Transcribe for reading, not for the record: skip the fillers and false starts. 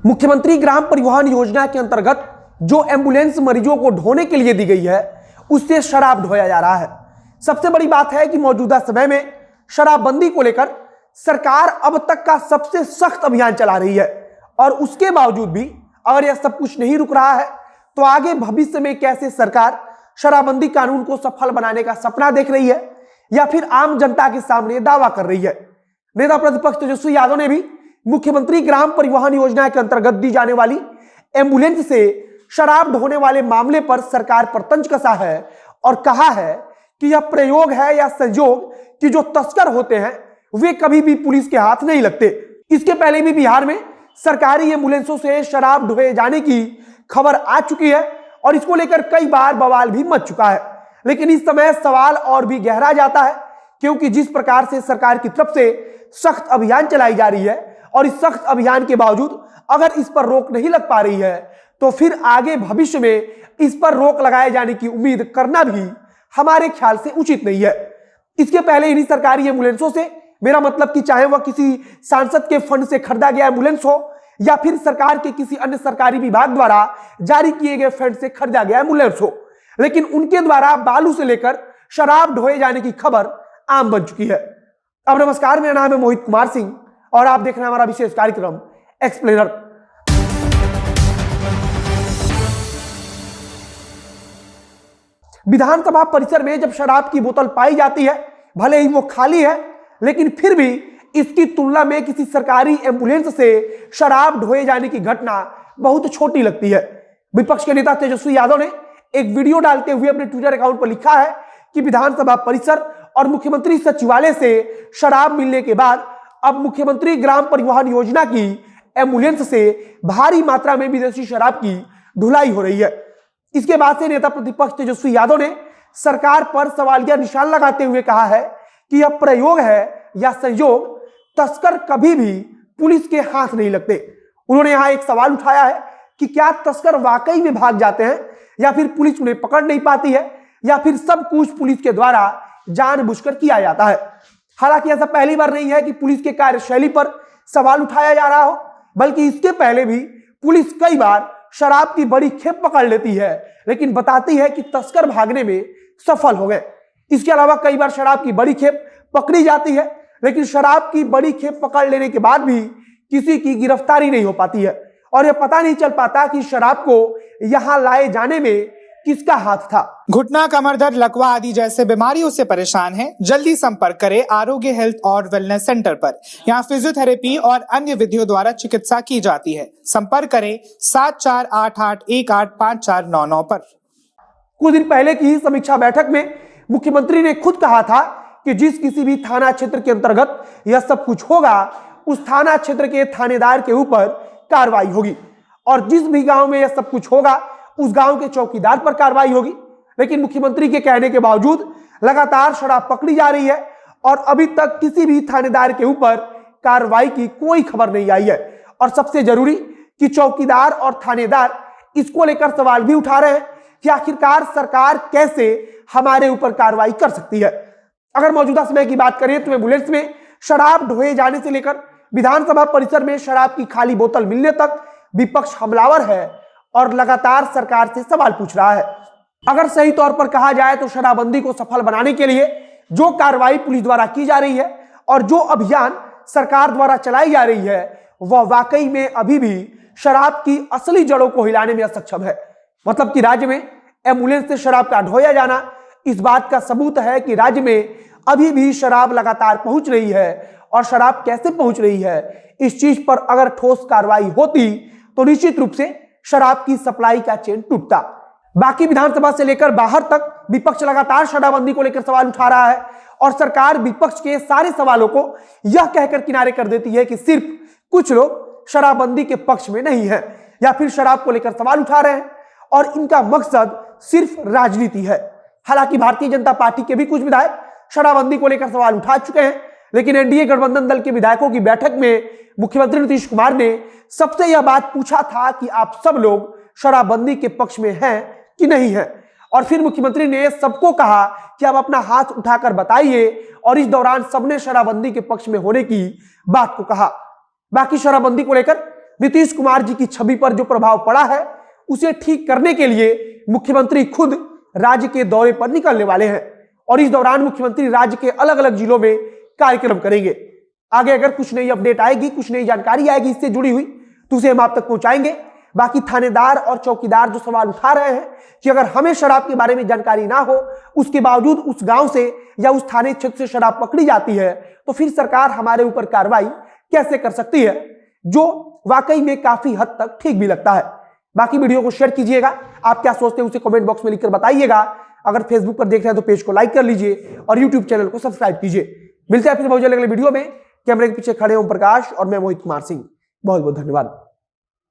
मुख्यमंत्री ग्राम परिवहन योजना के अंतर्गत जो एम्बुलेंस मरीजों को ढोने के लिए दी गई है उससे शराब ढोया जा रहा है। सबसे बड़ी बात है कि मौजूदा समय में शराबबंदी को लेकर सरकार अब तक का सबसे सख्त अभियान चला रही है और उसके बावजूद भी अगर यह सब कुछ नहीं रुक रहा है तो आगे भविष्य में कैसे सरकार शराबबंदी कानून को सफल बनाने का सपना देख रही है या फिर आम जनता के सामने दावा कर रही है। नेता प्रतिपक्ष तेजस्वी यादव ने भी मुख्यमंत्री ग्राम परिवहन योजना के अंतर्गत दी जाने वाली एम्बुलेंस से शराब ढोने वाले मामले पर सरकार पर तंज कसा है और कहा है कि यह प्रयोग है या संयोग कि जो तस्कर होते हैं वे कभी भी पुलिस के हाथ नहीं लगते। इसके पहले भी बिहार में सरकारी एम्बुलेंसों से शराब ढोए जाने की खबर आ चुकी है और इसको लेकर कई बार बवाल भी मच चुका है। लेकिन इस समय सवाल और भी गहरा जाता है क्योंकि जिस प्रकार से सरकार की तरफ से सख्त अभियान चलाई जा रही है और इस सख्त अभियान के बावजूद अगर इस पर रोक नहीं लग पा रही है तो फिर आगे भविष्य में इस पर रोक लगाए जाने की उम्मीद करना भी हमारे ख्याल से उचित नहीं है। इसके पहले इन्हीं सरकारी एम्बुलेंसों से, मेरा मतलब कि चाहे वह किसी सांसद के फंड से खरीदा गया एम्बुलेंस हो या फिर सरकार के किसी अन्य सरकारी विभाग द्वारा जारी किए गए फंड से खरीदा गया एम्बुलेंस हो, लेकिन उनके द्वारा बालू से लेकर शराब ढोए जाने की खबर आम बन चुकी है। अब नमस्कार, मेरा नाम है मोहित कुमार सिंह और आप देख रहे हैं हमारा विशेष कार्यक्रम एक्सप्लेनर। विधानसभा परिसर में जब शराब की बोतल पाई जाती है, भले ही वो खाली है, लेकिन फिर भी इसकी तुलना में किसी सरकारी एम्बुलेंस से शराब ढोए जाने की घटना बहुत छोटी लगती है। विपक्ष के नेता तेजस्वी यादव ने एक वीडियो डालते हुए अपने ट्विटर अकाउंट पर लिखा है कि विधानसभा परिसर और मुख्यमंत्री सचिवालय से शराब मिलने के बाद अब मुख्यमंत्री ग्राम परिवहन योजना की एम्बुलेंस से भारी मात्रा में विदेशी शराब की ढुलाई हो रही है। इसके बाद से नेता प्रतिपक्ष तेजस्वी यादव ने सरकार पर सवालिया निशान लगाते हुए कहा है कि यह प्रयोग है या संयोग, तस्कर कभी भी पुलिस के हाथ नहीं लगते। उन्होंने यहां एक सवाल उठाया है कि क्या तस्कर वाकई में भाग जाते हैं या फिर पुलिस उन्हें पकड़ नहीं पाती है या फिर सब कुछ पुलिस के द्वारा जानबूझकर किया जाता है। हालांकि ऐसा पहली बार नहीं है कि पुलिस के कार्यशैली पर सवाल उठाया जा रहा हो, बल्कि इसके पहले भी पुलिस कई बार शराब की बड़ी खेप पकड़ लेती है लेकिन बताती है कि तस्कर भागने में सफल हो गए। इसके अलावा कई बार शराब की बड़ी खेप पकड़ी जाती है लेकिन शराब की बड़ी खेप पकड़ लेने के बाद भी किसी की गिरफ्तारी नहीं हो पाती है और यह पता नहीं चल पाता कि शराब को यहां लाए जाने में किसका हाथ था। घुटना, कमर दर्द, लकवा आदि जैसे बीमारियों से परेशान हैं? जल्दी संपर्क करें आरोग्य हेल्थ और वेलनेस सेंटर पर। यहाँ फिजियोथेरेपी और अन्य विधियों द्वारा चिकित्सा की जाती है। संपर्क करें 7488185499 पर। कुछ दिन पहले की ही समीक्षा बैठक में मुख्यमंत्री ने खुद कहा था कि जिस किसी भी थाना क्षेत्र के अंतर्गत यह सब कुछ होगा उस थाना क्षेत्र के थानेदार के ऊपर कार्रवाई होगी और जिस भी गांव में यह सब कुछ होगा उस गांव के चौकीदार पर कार्रवाई होगी। लेकिन मुख्यमंत्री के कहने के बावजूद लगातार शराब पकड़ी जा रही है और अभी तक किसी भी थानेदार के ऊपर कार्रवाई की कोई खबर नहीं आई है। और सबसे जरूरी कि चौकीदार और थानेदार इसको लेकर सवाल भी उठा रहे हैं कि आखिरकार सरकार कैसे हमारे ऊपर कार्रवाई कर सकती है। अगर मौजूदा समय की बात करें तो एम्बुलेंस में शराब ढोए जाने से लेकर विधानसभा परिसर में शराब की खाली बोतल मिलने तक विपक्ष हमलावर है और लगातार सरकार से सवाल पूछ रहा है। अगर सही तौर पर कहा जाए तो शराबबंदी को सफल बनाने के लिए जो कार्रवाई पुलिस द्वारा की जा रही है और जो अभियान सरकार द्वारा चलाई जा रही है वह वाकई में अभी भी शराब की असली जड़ों को हिलाने में असक्षम है। मतलब कि राज्य में एम्बुलेंस से शराब का ढोया जाना इस बात का सबूत है कि राज्य में अभी भी शराब लगातार पहुंच रही है और शराब कैसे पहुंच रही है इस चीज पर अगर ठोस कार्रवाई होती तो निश्चित रूप से शराब की सप्लाई का चेन टूटता। बाकी विधानसभा से लेकर बाहर तक विपक्ष लगातार शराबबंदी को लेकर सवाल उठा रहा है और सरकार विपक्ष के सारे सवालों को यह कहकर किनारे कर देती है कि सिर्फ कुछ लोग शराबबंदी के पक्ष में नहीं है या फिर शराब को लेकर सवाल उठा रहे हैं और इनका मकसद सिर्फ राजनीति है। हालांकि भारतीय जनता पार्टी के भी कुछ विधायक शराबबंदी को लेकर सवाल उठा चुके हैं, लेकिन एनडीए गठबंधन दल के विधायकों की बैठक में मुख्यमंत्री नीतीश कुमार ने सबसे यह बात पूछा था कि आप सब लोग शराबबंदी के पक्ष में हैं कि नहीं है। और फिर मुख्यमंत्री ने सबको कहा कि आप अपना हाथ उठाकर बताइए और इस दौरान सबने शराबबंदी के पक्ष में होने की बात को कहा। बाकी शराबबंदी को लेकर नीतीश कुमार जी की छवि पर जो प्रभाव पड़ा है उसे ठीक करने के लिए मुख्यमंत्री खुद राज्य के दौरे पर निकलने वाले हैं और इस दौरान मुख्यमंत्री राज्य के अलग अलग जिलों में कार्यक्रम करेंगे। आगे अगर कुछ नई अपडेट आएगी, कुछ नई जानकारी आएगी इससे जुड़ी हुई, तो उसे हम आप तक पहुंचाएंगे। बाकी थानेदार और चौकीदार जो सवाल उठा रहे हैं कि अगर हमें शराब के बारे में जानकारी ना हो, उसके बावजूद उस गांव से या उस थाने क्षेत्र से शराब पकड़ी जाती है, तो फिर सरकार हमारे ऊपर कार्रवाई कैसे कर सकती है, जो वाकई में काफी हद तक ठीक भी लगता है। बाकी वीडियो को शेयर कीजिएगा, आप क्या सोचते हैं उसे कमेंट बॉक्स में लिखकर बताइएगा। अगर फेसबुक पर देख रहे हैं तो पेज को लाइक कर लीजिए और यूट्यूब चैनल को सब्सक्राइब कीजिए। मिलते हैं फिर बहुत जल्द अगले वीडियो में। कैमरे के पीछे खड़े ओम प्रकाश और मैं मोहित कुमार सिंह। बहुत बहुत धन्यवाद।